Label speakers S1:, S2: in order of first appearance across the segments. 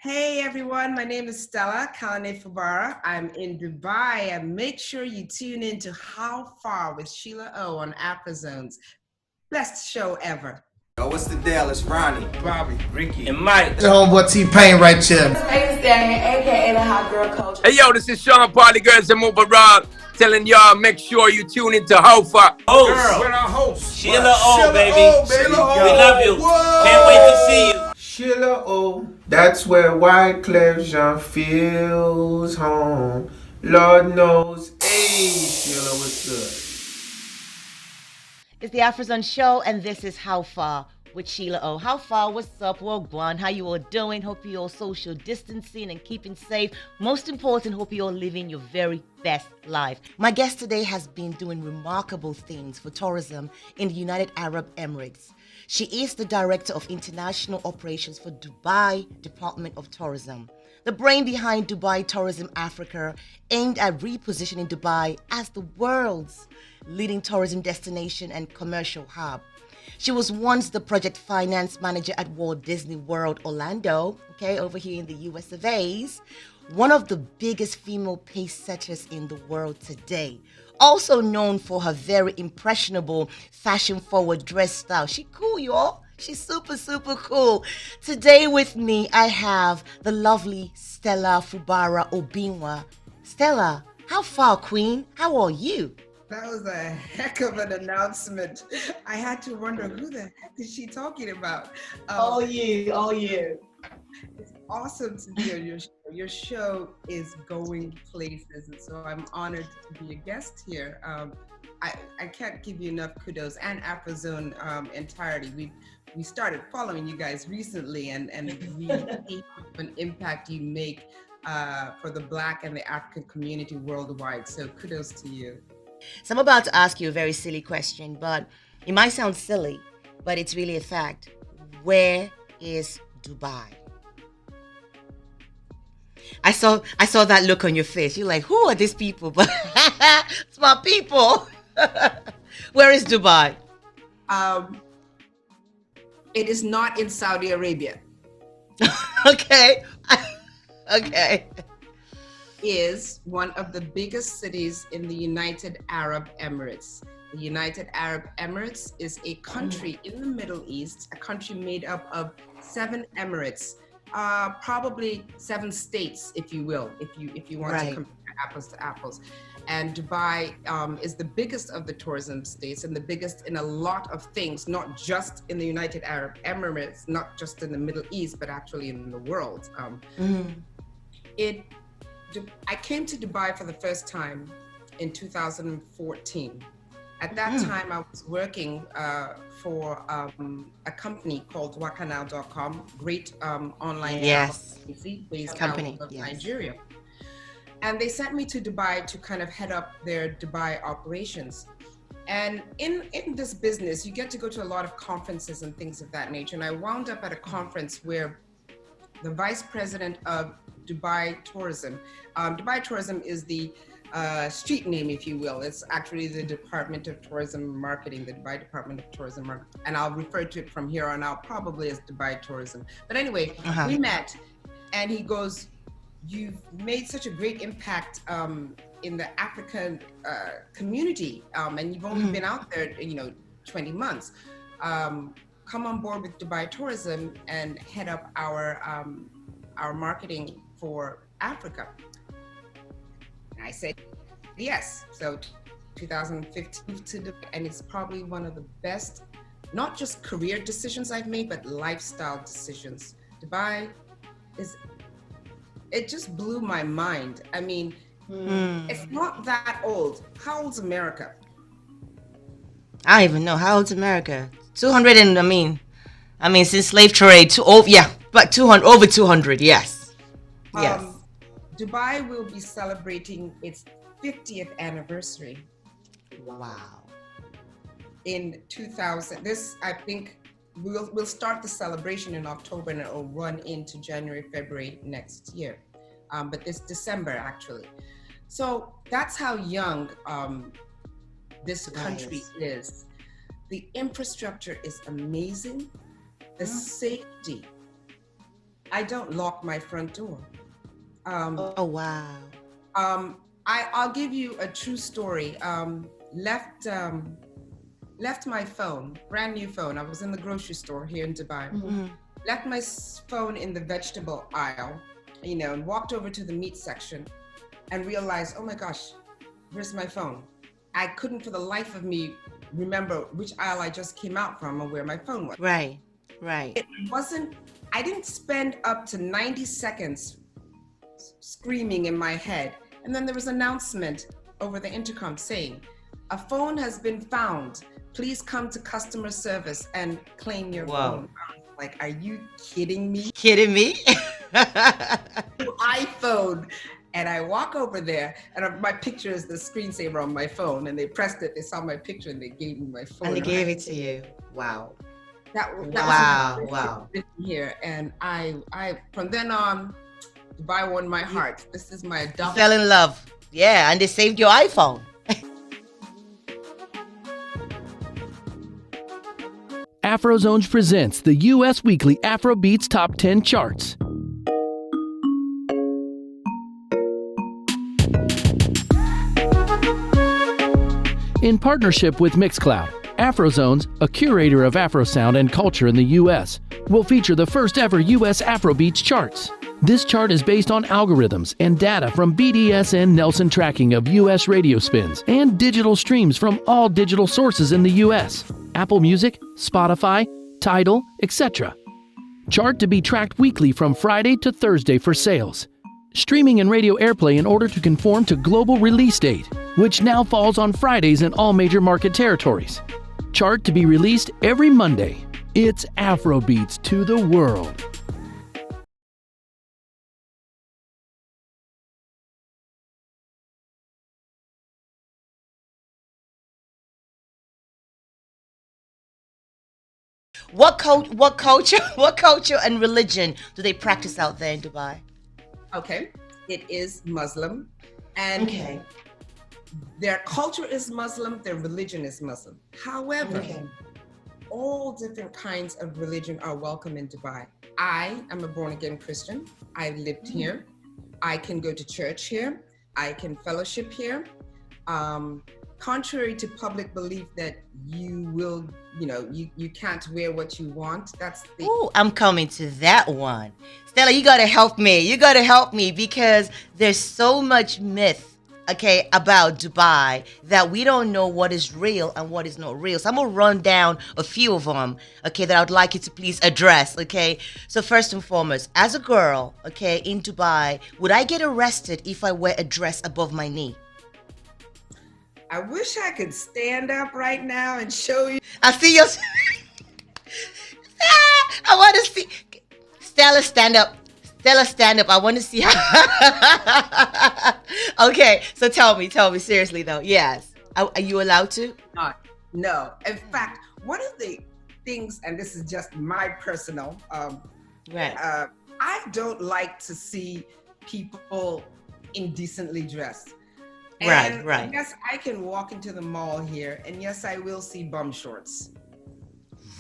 S1: Hey everyone, my name is Stella Fubara. I'm in Dubai, and make sure you tune in to How Far with Sheila O on Afrozons. Best show ever.
S2: Yo, what's the deal? It's Ronnie, Bobby, Ricky, and Mike.
S3: It's homeboy T-Pain right here.
S4: Hey, aka the hot girl coach.
S5: Hey yo, this is Sean Party Girls and Move Around, telling y'all make sure you tune into How Far.
S2: Host,
S6: We're our host.
S2: Sheila O, baby.
S6: Sheila O.
S2: We love you.
S6: Whoa.
S2: Can't wait to see you.
S6: Sheila O. That's where Wyclef Jean feels home. Lord knows. Hey, Sheila, what's good?
S7: It's the Afrozons show, and this is How Far with Sheila O. How far? What's up, Wagwan? How you all doing? Hope you all social distancing and keeping safe. Most important, hope you all living your very best life. My guest today has been doing remarkable things for tourism in the United Arab Emirates. She is the Director of International Operations for Dubai Department of Tourism, the brain behind Dubai Tourism Africa, aimed at repositioning Dubai as the world's leading tourism destination and commercial hub. She was once the project finance manager at Walt Disney World Orlando, over here in the US of A's, one of the biggest female pace setters in the world today. Also known for her very impressionable fashion-forward dress style. She cool, y'all. She's super, super cool. Today with me, I have the lovely STELLA FUBARA OBINWA. Stella, how far, queen? How are you?
S1: That was a heck of an announcement. I had to wonder, who the heck is she talking about?
S4: All you.
S1: It's awesome to be on your show. Your show is going places, and so I'm honored to be a guest here. I can't give you enough kudos, and Afrozone entirety. We started following you guys recently, and we see an impact you make for the Black and the African community worldwide. So kudos to you.
S7: So I'm about to ask you a very silly question, but it might sound silly, but it's really a fact. Where is Dubai? I saw that look on your face. You're like, who are these people? But it's my people. Where is Dubai?
S1: It is not in Saudi Arabia.
S7: Okay. Okay.
S1: Is one of the biggest cities in the United Arab Emirates. The United Arab Emirates is a country in the Middle East, a country made up of 7 emirates, probably 7 states, if you will, if you want to compare apples to apples. And Dubai is the biggest of the tourism states and the biggest in a lot of things, not just in the United Arab Emirates, not just in the Middle East, but actually in the world. I came to Dubai for the first time in 2014. At that time, I was working for a company called Wakanal.com, great online agency based out of Nigeria. And they sent me to Dubai to kind of head up their Dubai operations. And in this business, you get to go to a lot of conferences and things of that nature. And I wound up at a conference where the vice president of Dubai Tourism. Dubai Tourism is the street name, if you will. It's actually the Department of Tourism Marketing, the Dubai Department of Tourism Marketing. And I'll refer to it from here on out probably as Dubai Tourism. But anyway, we met and he goes, you've made such a great impact in the African community and you've only been out there, 20 months. Come on board with Dubai Tourism and head up our marketing for Africa. And I said yes. So 2015 to Dubai, and it's probably one of the best, not just career decisions I've made, but lifestyle decisions. Dubai it just blew my mind. I mean, it's not that old. How old's America?
S7: I don't even know. How old's America? 200 and I mean, since slave trade but 200, over 200, yes. Yes.
S1: Dubai will be celebrating its 50th anniversary.
S7: Wow.
S1: In 2000, I think we'll start the celebration in October and it'll run into January, February next year. But this December actually. So that's how young this country is. The infrastructure is amazing. The safety I don't lock my front door.
S7: Oh, wow.
S1: I'll give you a true story. Left my phone, brand new phone. I was in the grocery store here in Dubai. Left my phone in the vegetable aisle, and walked over to the meat section and realized, oh my gosh, where's my phone? I couldn't for the life of me remember which aisle I just came out from or where my phone was.
S7: Right.
S1: I didn't spend up to 90 seconds screaming in my head. And then there was an announcement over the intercom saying, a phone has been found. Please come to customer service and claim your phone. I was like, are you kidding me? iPhone. And I walk over there, and my picture is the screensaver on my phone. And they pressed it, they saw my picture, and they gave me my phone.
S7: And they gave it to you. Wow.
S1: That
S7: Wow.
S1: Here, and I from then on, Dubai won my heart. This is my adopted.
S7: Fell in love. Yeah, and they saved your iPhone.
S8: Afrozons presents the U.S. Weekly Afrobeats Top 10 Charts. In partnership with Mixcloud, Afrozons, a curator of Afro sound and culture in the U.S., will feature the first ever U.S. Afrobeats charts. This chart is based on algorithms and data from BDSN Nelson tracking of U.S. radio spins and digital streams from all digital sources in the U.S. Apple Music, Spotify, Tidal, etc. Chart to be tracked weekly from Friday to Thursday for sales. Streaming and radio airplay in order to conform to global release date, which now falls on Fridays in all major market territories. Chart to be released every Monday. It's Afrobeats to the world.
S7: What culture and religion do they practice out there in Dubai?
S1: Okay, it is Muslim, and their culture is Muslim, their religion is Muslim. However, all different kinds of religion are welcome in Dubai. I am a born-again Christian. I lived here. I can go to church here. I can fellowship here. Contrary to public belief that you will, you can't wear what you want. That's the...
S7: Ooh, I'm coming to that one. Stella, you gotta help me. You gotta help me because there's so much myth, about Dubai that we don't know what is real and what is not real. So I'm gonna run down a few of them, that I'd like you to please address, So first and foremost, as a girl, in Dubai, would I get arrested if I wear a dress above my knee?
S1: I wish I could stand up right now and show you.
S7: I see your... I want to see... Stella, stand up. Stella, stand up. I want to see how... Okay, so tell me, seriously though. Yes. Are you allowed to?
S1: No. In fact, one of the things, and this is just my personal... I don't like to see people indecently dressed. And
S7: right.
S1: Yes, I can walk into the mall here, and yes, I will see bum shorts.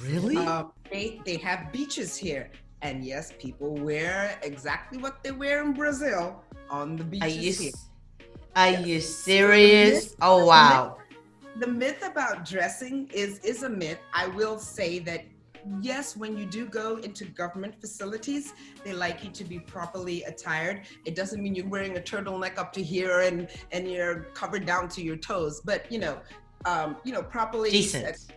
S7: Really?
S1: They have beaches here, and yes, people wear exactly what they wear in Brazil on the beaches here.
S7: Are you serious? Oh, wow.
S1: The myth about dressing is a myth. I will say that yes, when you do go into government facilities, they like you to be properly attired. It doesn't mean you're wearing a turtleneck up to here and you're covered down to your toes, but properly
S7: decent.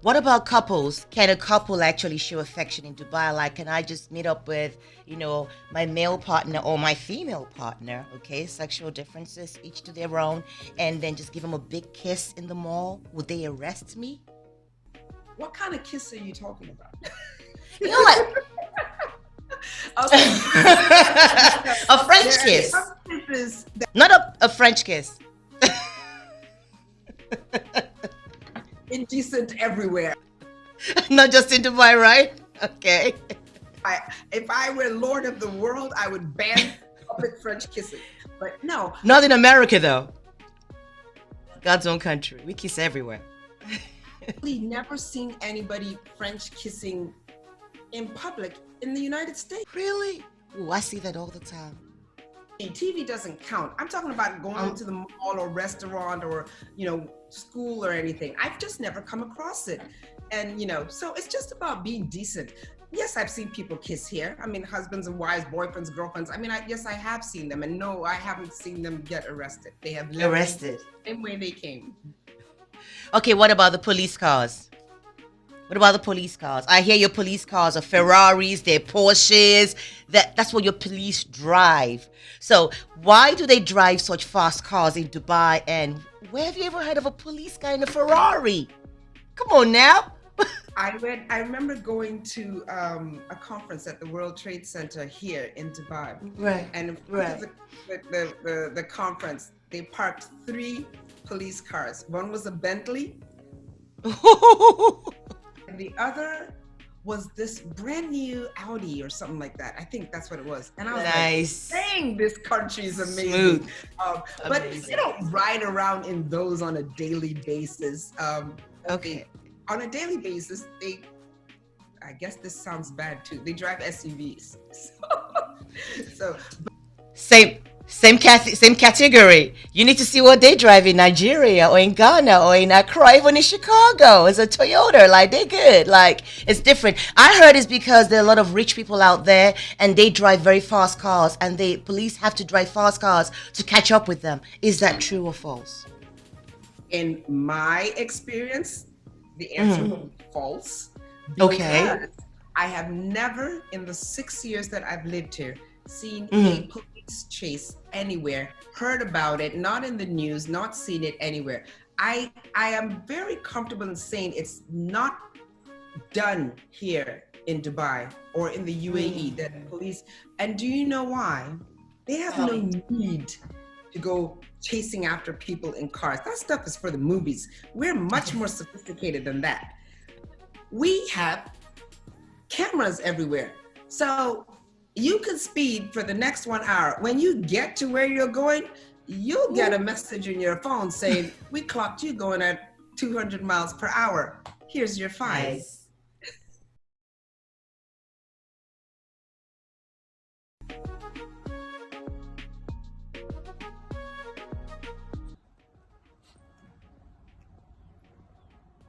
S7: What about couples? Can a couple actually show affection in Dubai? Like, can I just meet up with, my male partner or my female partner? Sexual differences, each to their own, and then just give them a big kiss in the mall? Would they arrest me?
S1: What kind of kiss are you talking about?
S7: Like a French kiss. Not a French kiss.
S1: Indecent everywhere.
S7: Not just in Dubai, right? Okay.
S1: If I were Lord of the world, I would ban public French kissing. But no.
S7: Not in America, though. God's own country. We kiss everywhere.
S1: I've never seen anybody French kissing in public in the United States.
S7: Really? Oh, I see that all the time.
S1: TV doesn't count. I'm talking about going to the mall or restaurant or, school or anything. I've just never come across it. And, so it's just about being decent. Yes, I've seen people kiss here. I mean, husbands and wives, boyfriends, girlfriends. I mean, yes, I have seen them. And no, I haven't seen them get arrested. They have left
S7: Arrested.
S1: the same way they came.
S7: Okay, what about the police cars? What about the police cars? I hear your police cars are Ferraris, they're Porsches. That's what your police drive. So why do they drive such fast cars in Dubai? And where have you ever heard of a police guy in a Ferrari? Come on now.
S1: I remember going to a conference at the World Trade Center here in Dubai.
S7: Right.
S1: And in front of the conference, they parked 3 police cars. One was a Bentley. And the other was this brand new Audi or something like that. I think that's what it was. And I was
S7: nice.
S1: like, dang, this country is amazing.
S7: Smooth.
S1: But you don't ride around in those on a daily basis.
S7: Okay.
S1: On a daily basis, I guess this sounds bad too. They drive SUVs. So
S7: Same category. You need to see what they drive in Nigeria or in Ghana or in Accra, even in Chicago. It's a Toyota. Like, they're good. Like, it's different. I heard it's because there are a lot of rich people out there and they drive very fast cars and the police have to drive fast cars to catch up with them. Is that true or false?
S1: In my experience, the answer would be false.
S7: Okay.
S1: I have never, in the 6 years that I've lived here, seen a police chase anywhere, heard about it, not in the news, not seen it anywhere. I am very comfortable in saying it's not done here in Dubai or in the UAE, that police, and do you know why? They have no need to go chasing after people in cars. That stuff is for the movies. We're much more sophisticated than that. We have cameras everywhere. So you can speed for the next 1 hour. When you get to where you're going, you'll get a message in your phone saying, we clocked you going at 200 miles per hour. Here's your fine.
S7: Nice.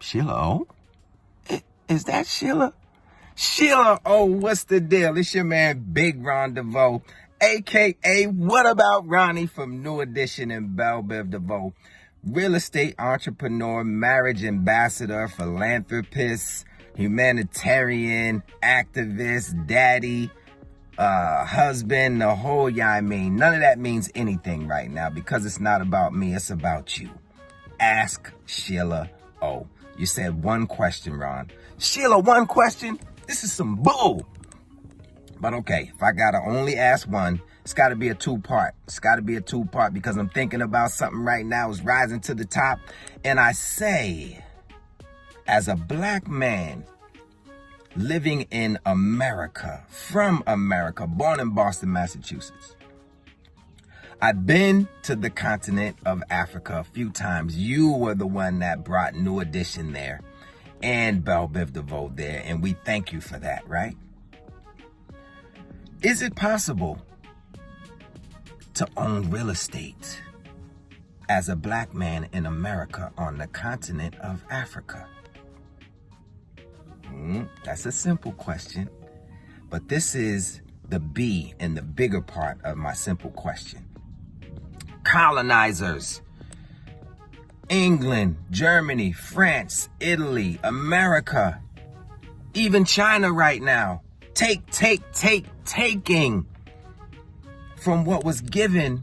S2: Sheila O? Is that Sheila? Sheila O, what's the deal? It's your man, Big Ron DeVoe, a.k.a. What About Ronnie from New Edition and Belle Biv DeVoe. Real estate entrepreneur, marriage ambassador, philanthropist, humanitarian, activist, daddy, husband, the whole mean. None of that means anything right now because it's not about me, it's about you. Ask Sheila O. You said one question, Ron. Sheila, one question? This is some bull. But okay, if I gotta only ask one, it's gotta be a 2-part. It's gotta be a 2-part because I'm thinking about something right now. It's rising to the top. And I say, as a black man living in America, from America, born in Boston, Massachusetts, I've been to the continent of Africa a few times. You were the one that brought New Edition there and Belle Biv DeVoe there, and we thank you for that, right? Is it possible to own real estate as a black man in America on the continent of Africa? That's a simple question, but this is the B and the bigger part of my simple question. Colonizers, England, Germany, France, Italy, America, even China right now, taking from what was given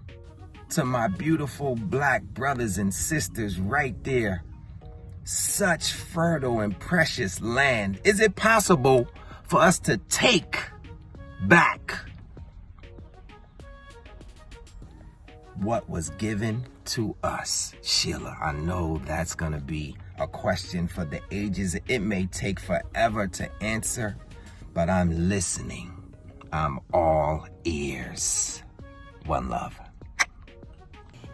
S2: to my beautiful black brothers and sisters right there. Such fertile and precious land. Is it possible for us to take back what was given to us? Sheila, I know that's gonna be a question for the ages. It may take forever to answer, but I'm listening. I'm all ears. One love.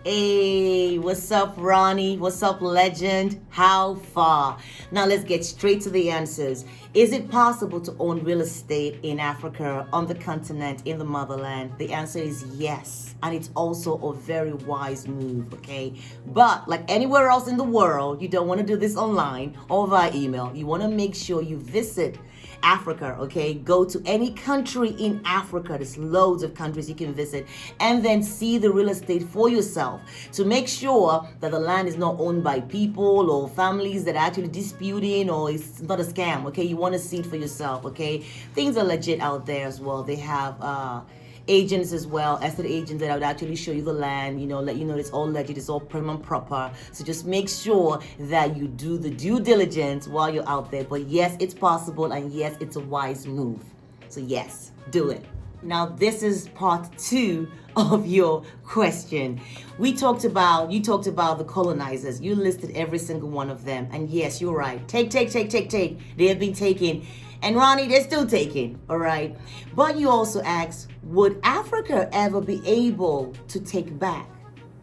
S7: Hey, what's up, Ronnie? What's up, legend? How far? Now let's get straight to the answers. Is it possible to own real estate in Africa, on the continent, in the motherland? The answer is yes. And it's also a very wise move, okay? But like anywhere else in the world, you don't want to do this online or via email. You want to make sure you visit Africa, okay? Go to any country in Africa. There's loads of countries you can visit, and then see the real estate for yourself to make sure that the land is not owned by people or families that are actually disputing, or it's not a scam, okay? You want to see it for yourself, okay? Things are legit out there as well. They have agents as well, estate agents that would actually show you the land, you know, let you know it's all legit, it's all prim and proper. So just make sure that you do the due diligence while you're out there. But yes, it's possible, and yes, it's a wise move. So yes, do it. Now this is part 2 of your question. You talked about the colonizers. You listed every single one of them, and yes, you're right. Take. They have been taken. And Ronnie, they're still taking, all right? But you also asked, would Africa ever be able to take back?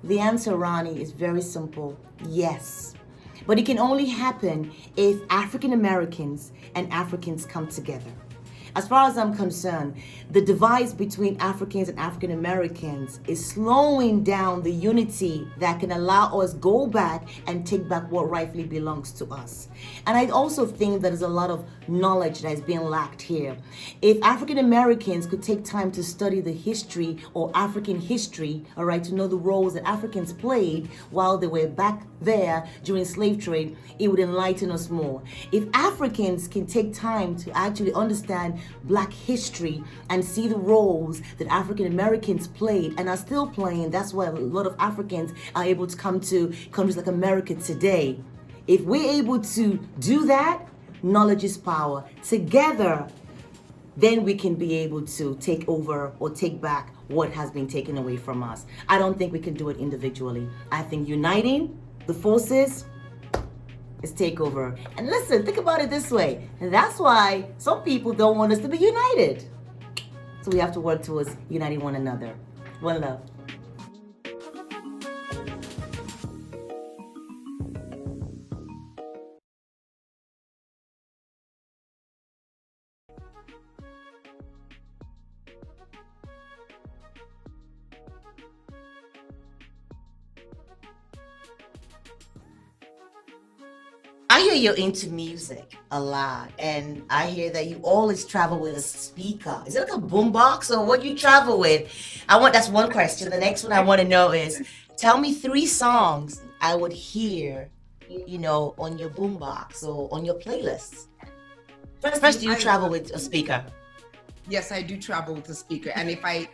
S7: The answer, Ronnie, is very simple. Yes. But it can only happen if African Americans and Africans come together. As far as I'm concerned, the divide between Africans and African Americans is slowing down the unity that can allow us go back and take back what rightfully belongs to us. And I also think that there's a lot of knowledge that is being lacked here. If African Americans could take time to study the history or African history, all right, to know the roles that Africans played while they were back there during slave trade, it would enlighten us more. If Africans can take time to actually understand Black history and see the roles that African Americans played and are still playing, that's why a lot of Africans are able to come to countries like America today. If we're able to do that, knowledge is power. Together, then we can be able to take over or take back what has been taken away from us. I don't think we can do it individually. I think uniting the forces is takeover. And listen, think about it this way. And that's why some people don't want us to be united. So we have to work towards uniting one another. One love. I hear you're into music a lot, and I hear that you always travel with a speaker. Is it like a boombox, or what you travel with? That's one question. The next one I want to know is, tell me 3 songs I would hear, you know, on your boombox or on your playlist. First, do you travel with a speaker?
S1: Yes, I do travel with a speaker, and if I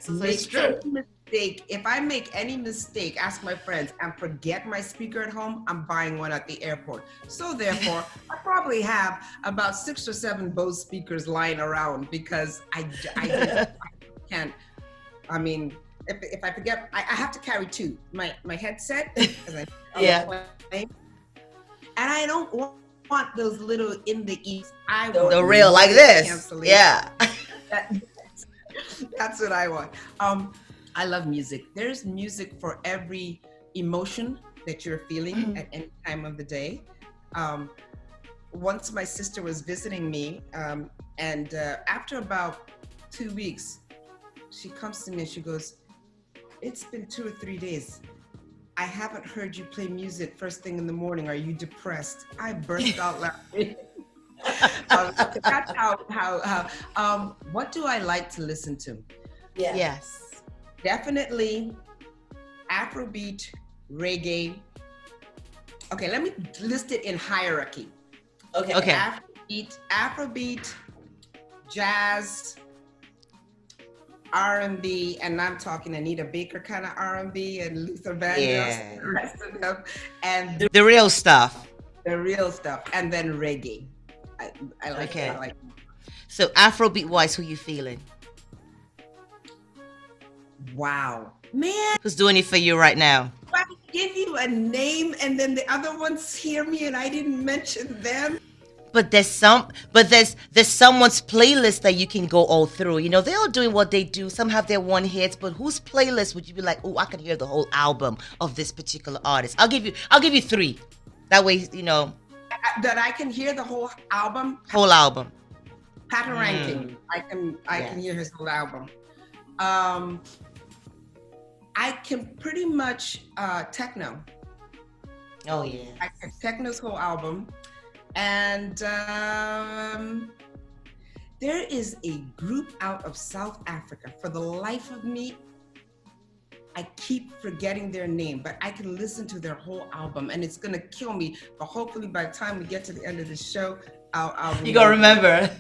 S1: make any mistake, ask my friends, and forget my speaker at home, I'm buying one at the airport. So therefore, I probably have about 6 or 7 Bose speakers lying around, because I can't. I mean, if I forget, I have to carry 2. My headset,
S7: Yeah,
S1: and I don't want those little in the ears. I
S7: the
S1: want
S7: real like this.
S1: cancellation.
S7: Yeah.
S1: That's what I want. I love music. There's music for every emotion that you're feeling at any time of the day. Once my sister was visiting me, and after about 2 weeks, she comes to me and she goes, "It's been 2 or 3 days. I haven't heard you play music first thing in the morning. Are you depressed?" I burst out laughing. That's how what do I like to listen to?
S7: Yeah. Yes.
S1: Definitely Afrobeat, reggae. Okay, let me list it in hierarchy.
S7: Okay.
S1: Afrobeat, jazz, R&B, and I'm talking Anita Baker kind of R&B, and Luther Vandross, and the rest of them, and
S7: The real stuff.
S1: the real stuff, and then reggae. I like
S7: Okay.
S1: it. I like it.
S7: So Afrobeat wise, who you feeling?
S1: Wow, man!
S7: Who's doing it for you right now?
S1: If I give you a name and then the other ones hear me and I didn't mention them.
S7: But there's someone's playlist that you can go all through. You know, they're all doing what they do. Some have their one hits, but whose playlist would you be like, oh, I could hear the whole album of this particular artist? I'll give you 3. That way, you know.
S1: That I can hear the whole album.
S7: Whole album.
S1: Ranking. I can hear his whole album. I can pretty much techno.
S7: Oh yeah.
S1: I can techno's whole album. And there is a group out of South Africa. For the life of me, I keep forgetting their name, but I can listen to their whole album, and it's gonna kill me. But hopefully, by the time we get to the end of the show, I'll
S7: you gonna remember.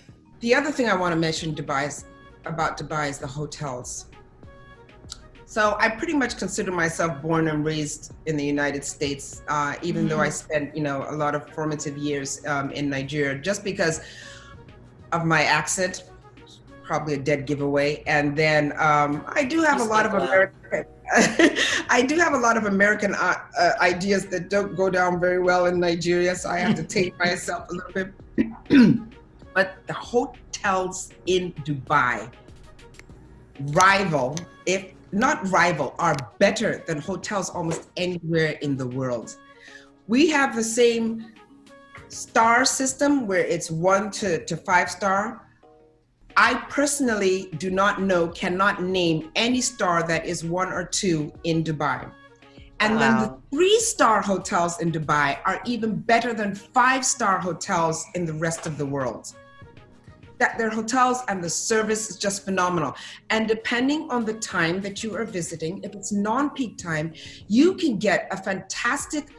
S1: The other thing I want to mention about Dubai is the hotels. So I pretty much consider myself born and raised in the United States, even though I spent, a lot of formative years in Nigeria, just because of my accent, probably a dead giveaway. And then I do have a lot of American, ideas that don't go down very well in Nigeria, so I have to take myself a little bit. But the hotels in Dubai are better than hotels almost anywhere in the world. We have the same star system where it's 1 to 5 star. I personally cannot name any star that is 1 or 2 in Dubai. And then the 3-star hotels in Dubai are even better than 5-star hotels in the rest of the world. That their hotels and the service is just phenomenal. And depending on the time that you are visiting, if it's non-peak time, you can get a fantastic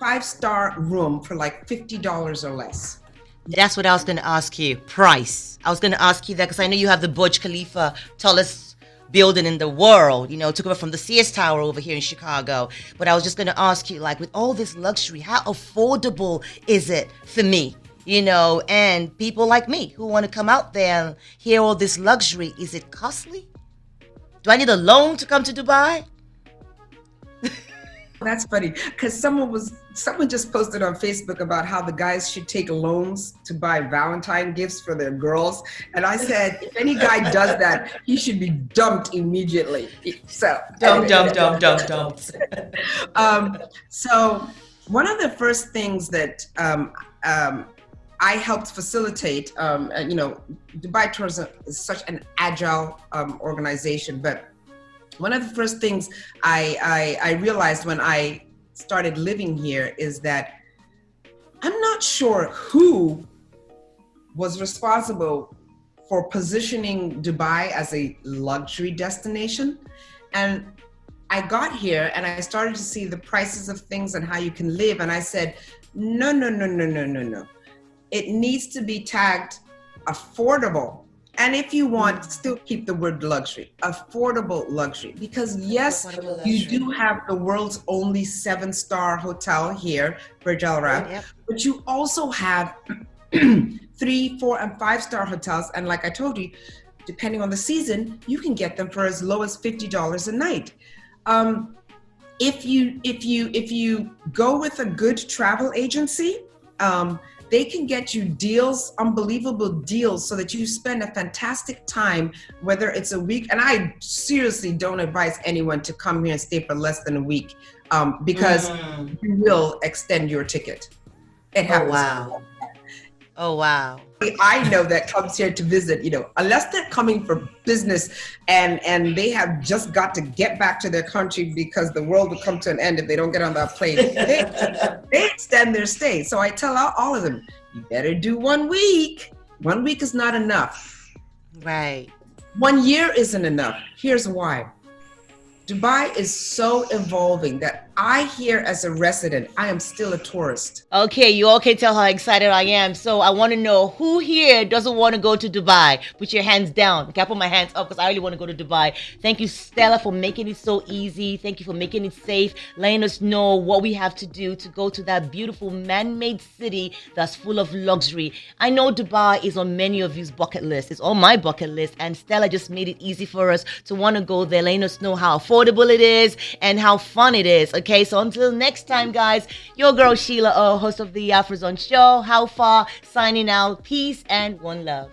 S1: 5-star room for like $50 or less.
S7: That's what I was going to ask you. Price. I was going to ask you that because I know you have the Burj Khalifa, tallest building in the world, took over from the Sears Tower over here in Chicago. But I was just going to ask you, like, with all this luxury, how affordable is it for me? And people like me who want to come out there and hear all this luxury. Is it costly? Do I need a loan to come to Dubai?
S1: That's funny, because someone just posted on Facebook about how the guys should take loans to buy Valentine gifts for their girls. And I said, if any guy does that, he should be dumped immediately. So
S7: dumped.
S1: So one of the first things that I helped facilitate, Dubai Tourism is such an agile organization, but one of the first things I realized when I started living here is that I'm not sure who was responsible for positioning Dubai as a luxury destination. And I got here and I started to see the prices of things and how you can live. And I said, no. It needs to be tagged affordable. And if you want, still keep the word luxury, affordable luxury. Because yes, you do have the world's only 7-star hotel here, Burj Al Arab, but you also have 3, 4, and 5-star hotels. And like I told you, depending on the season, you can get them for as low as $50 a night. If you go with a good travel agency, they can get you deals, unbelievable deals, so that you spend a fantastic time, whether it's a week. And I seriously don't advise anyone to come here and stay for less than a week, because you will extend your ticket. It happens.
S7: Oh, wow.
S1: I know that comes here to visit, unless they're coming for business and they have just got to get back to their country because the world will come to an end if they don't get on that plane. They extend their stay. So I tell all of them, you better do 1 week. 1 week is not enough.
S7: Right.
S1: 1 year isn't enough. Here's why. Dubai is so evolving that I here as a resident, I am still a tourist.
S7: Okay, you all can tell how excited I am. So I want to know who here doesn't want to go to Dubai. Put your hands down. Okay, I put my hands up because I really want to go to Dubai. Thank you, Stella, for making it so easy. Thank you for making it safe, letting us know what we have to do to go to that beautiful man-made city that's full of luxury. I know Dubai is on many of you's bucket list. It's on my bucket list, and Stella just made it easy for us to want to go there, letting us know how affordable it is and how fun it is. Okay, so until next time, guys, your girl Sheila O, host of the Afrozons show, How Far, signing out. Peace and one love.